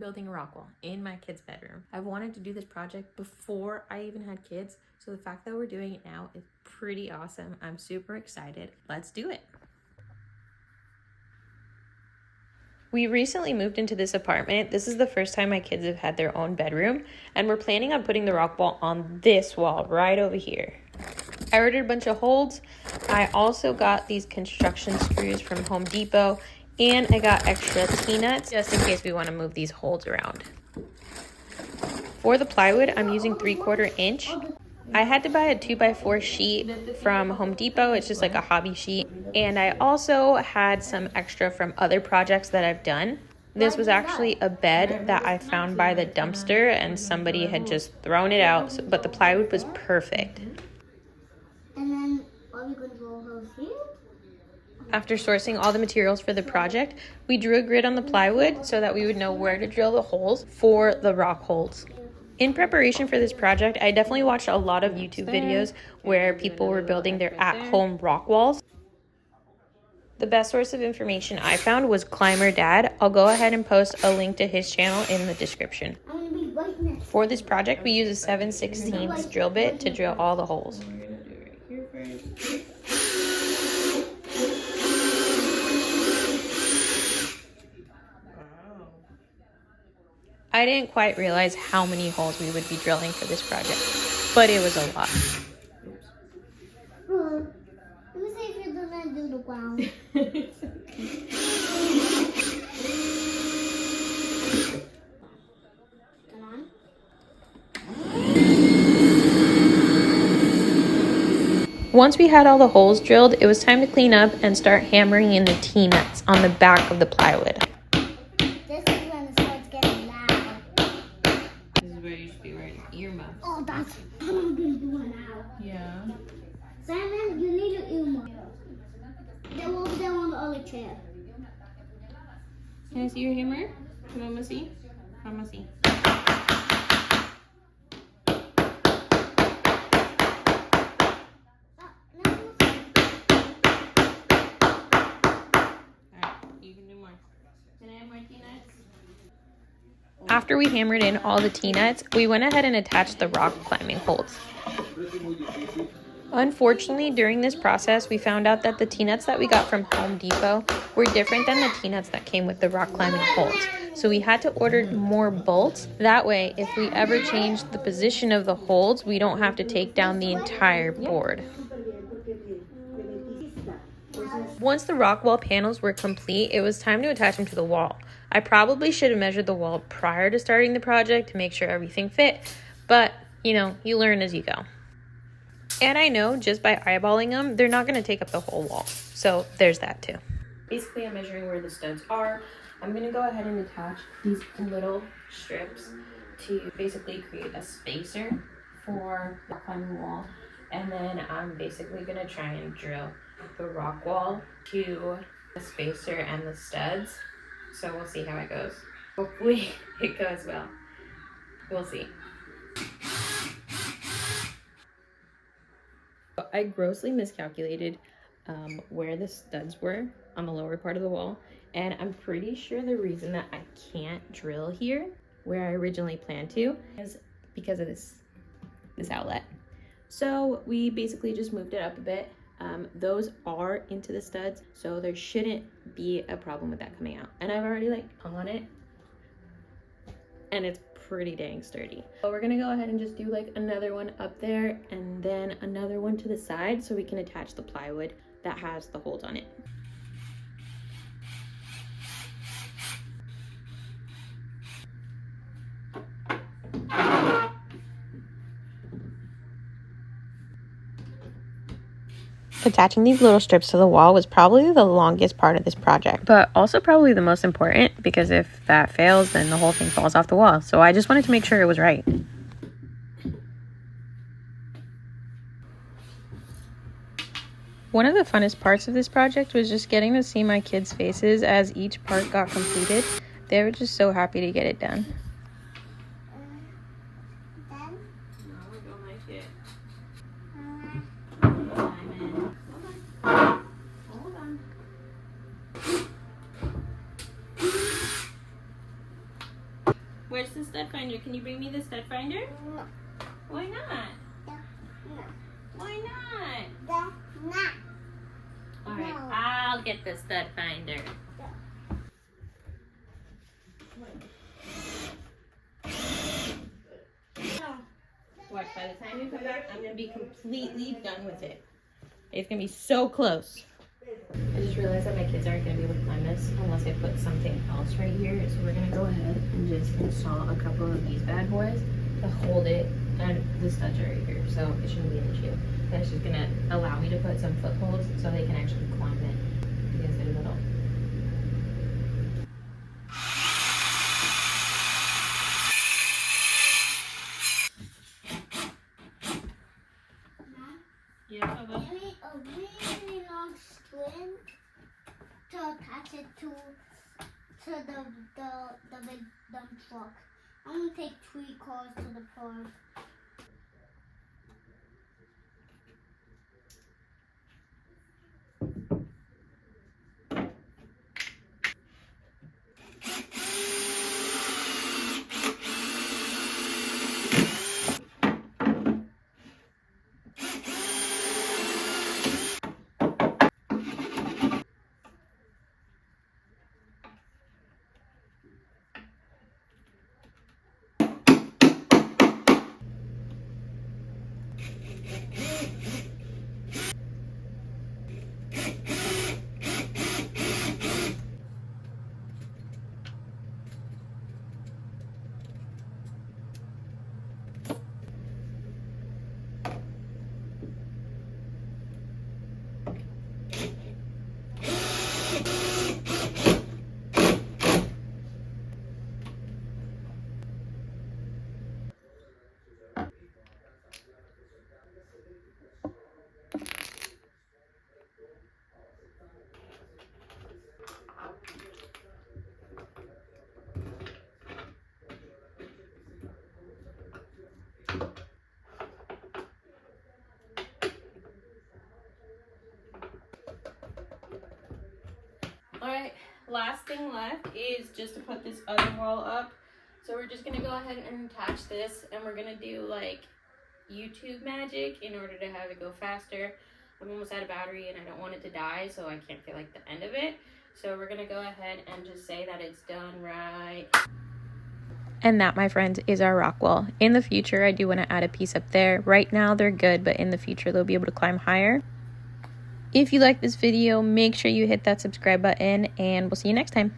building a rock wall in my kids' bedroom. I've wanted to do this project before I even had kids, so the fact that we're doing it now is pretty awesome. I'm super excited. Let's do it. We recently moved into this apartment. This is the first time my kids have had their own bedroom, and we're planning on putting the rock wall on this wall right over here. I ordered a bunch of holds. I also got these construction screws from Home Depot, and I got extra T-nuts just in case we want to move these holds around. For the plywood, I'm using 3/4 inch. I had to buy a 2x4 sheet from Home Depot. It's just like a hobby sheet. And I also had some extra from other projects that I've done. This was actually a bed that I found by the dumpster and somebody had just thrown it out, but the plywood was perfect. And then are we going to drill holes here? After sourcing all the materials for the project, we drew a grid on the plywood so that we would know where to drill the holes for the rock holes. In preparation for this project, I definitely watched a lot of YouTube videos where people were building their at-home rock walls. The best source of information I found was Climber Dad. I'll go ahead and post a link to his channel in the description. For this project, we use a 7/16 drill bit to drill all the holes. I didn't quite realize how many holes we would be drilling for this project, but it was a lot. Let me see if you're gonna do the ground. Come on. Once we had all the holes drilled, it was time to clean up and start hammering in the T-nuts on the back of the plywood. This is when it starts getting loud. This is where you should be wearing earmuffs. Oh, that's what I'm gonna do now. Yeah. Simon, you need an earmuff. They're over there on the other chair. Can I see your hammer? Mama see? Mama see. After we hammered in all the T-nuts, we went ahead and attached the rock climbing holds. Unfortunately, during this process, we found out that the T-nuts that we got from Home Depot were different than the T-nuts that came with the rock climbing holds. So we had to order more bolts. That way, if we ever changed the position of the holds, we don't have to take down the entire board. Once the rock wall panels were complete, it was time to attach them to the wall. I probably should have measured the wall prior to starting the project to make sure everything fit, but you know, you learn as you go. And I know just by eyeballing them, they're not going to take up the whole wall. So there's that too. Basically, I'm measuring where the studs are. I'm going to go ahead and attach these little strips to basically create a spacer for the climbing wall. And then I'm basically going to try and drill the rock wall to the spacer and the studs. So we'll see how it goes. Hopefully it goes well. We'll see. I grossly miscalculated where the studs were on the lower part of the wall, and I'm pretty sure the reason that I can't drill here where I originally planned to is because of this outlet. So we basically just moved it up a bit. Those are into the studs, so there shouldn't be a problem with that coming out. And I've already hung on it, and it's pretty dang sturdy. So we're gonna go ahead and just do another one up there and then another one to the side so we can attach the plywood that has the holes on it. Attaching these little strips to the wall was probably the longest part of this project, but also probably the most important, because if that fails, then the whole thing falls off the wall. So I just wanted to make sure it was right. One of the funnest parts of this project was just getting to see my kids' faces as each part got completed. They were just so happy to get it done. Where's the stud finder? Can you bring me the stud finder? No. Why not? No. Why not? No. All right, No. I'll get the stud finder. No. Watch, by the time you come back, I'm gonna be completely done with it. It's gonna be so close. I just realized that my kids aren't gonna be able to climb this unless I put something else right here. So we're gonna go ahead and just install a couple of these bad boys to hold it, and the studs are right here, so it shouldn't be an issue. That's just gonna allow me to put some footholds so they can actually climb it because they're little. Yeah, Bubba. I need a really long string to attach it to the big dump truck. I'm gonna take 3 cars to the park. Alright, last thing left is just to put this other wall up. So we're just gonna go ahead and attach this, and we're gonna do like YouTube magic in order to have it go faster. I'm almost out of battery and I don't want it to die, so I can't feel like the end of it. So we're gonna go ahead and just say that it's done right. And that, my friends, is our rock wall. In the future, I do want to add a piece up there. Right now, they're good, but in the future, they'll be able to climb higher. If you like this video, make sure you hit that subscribe button, and we'll see you next time.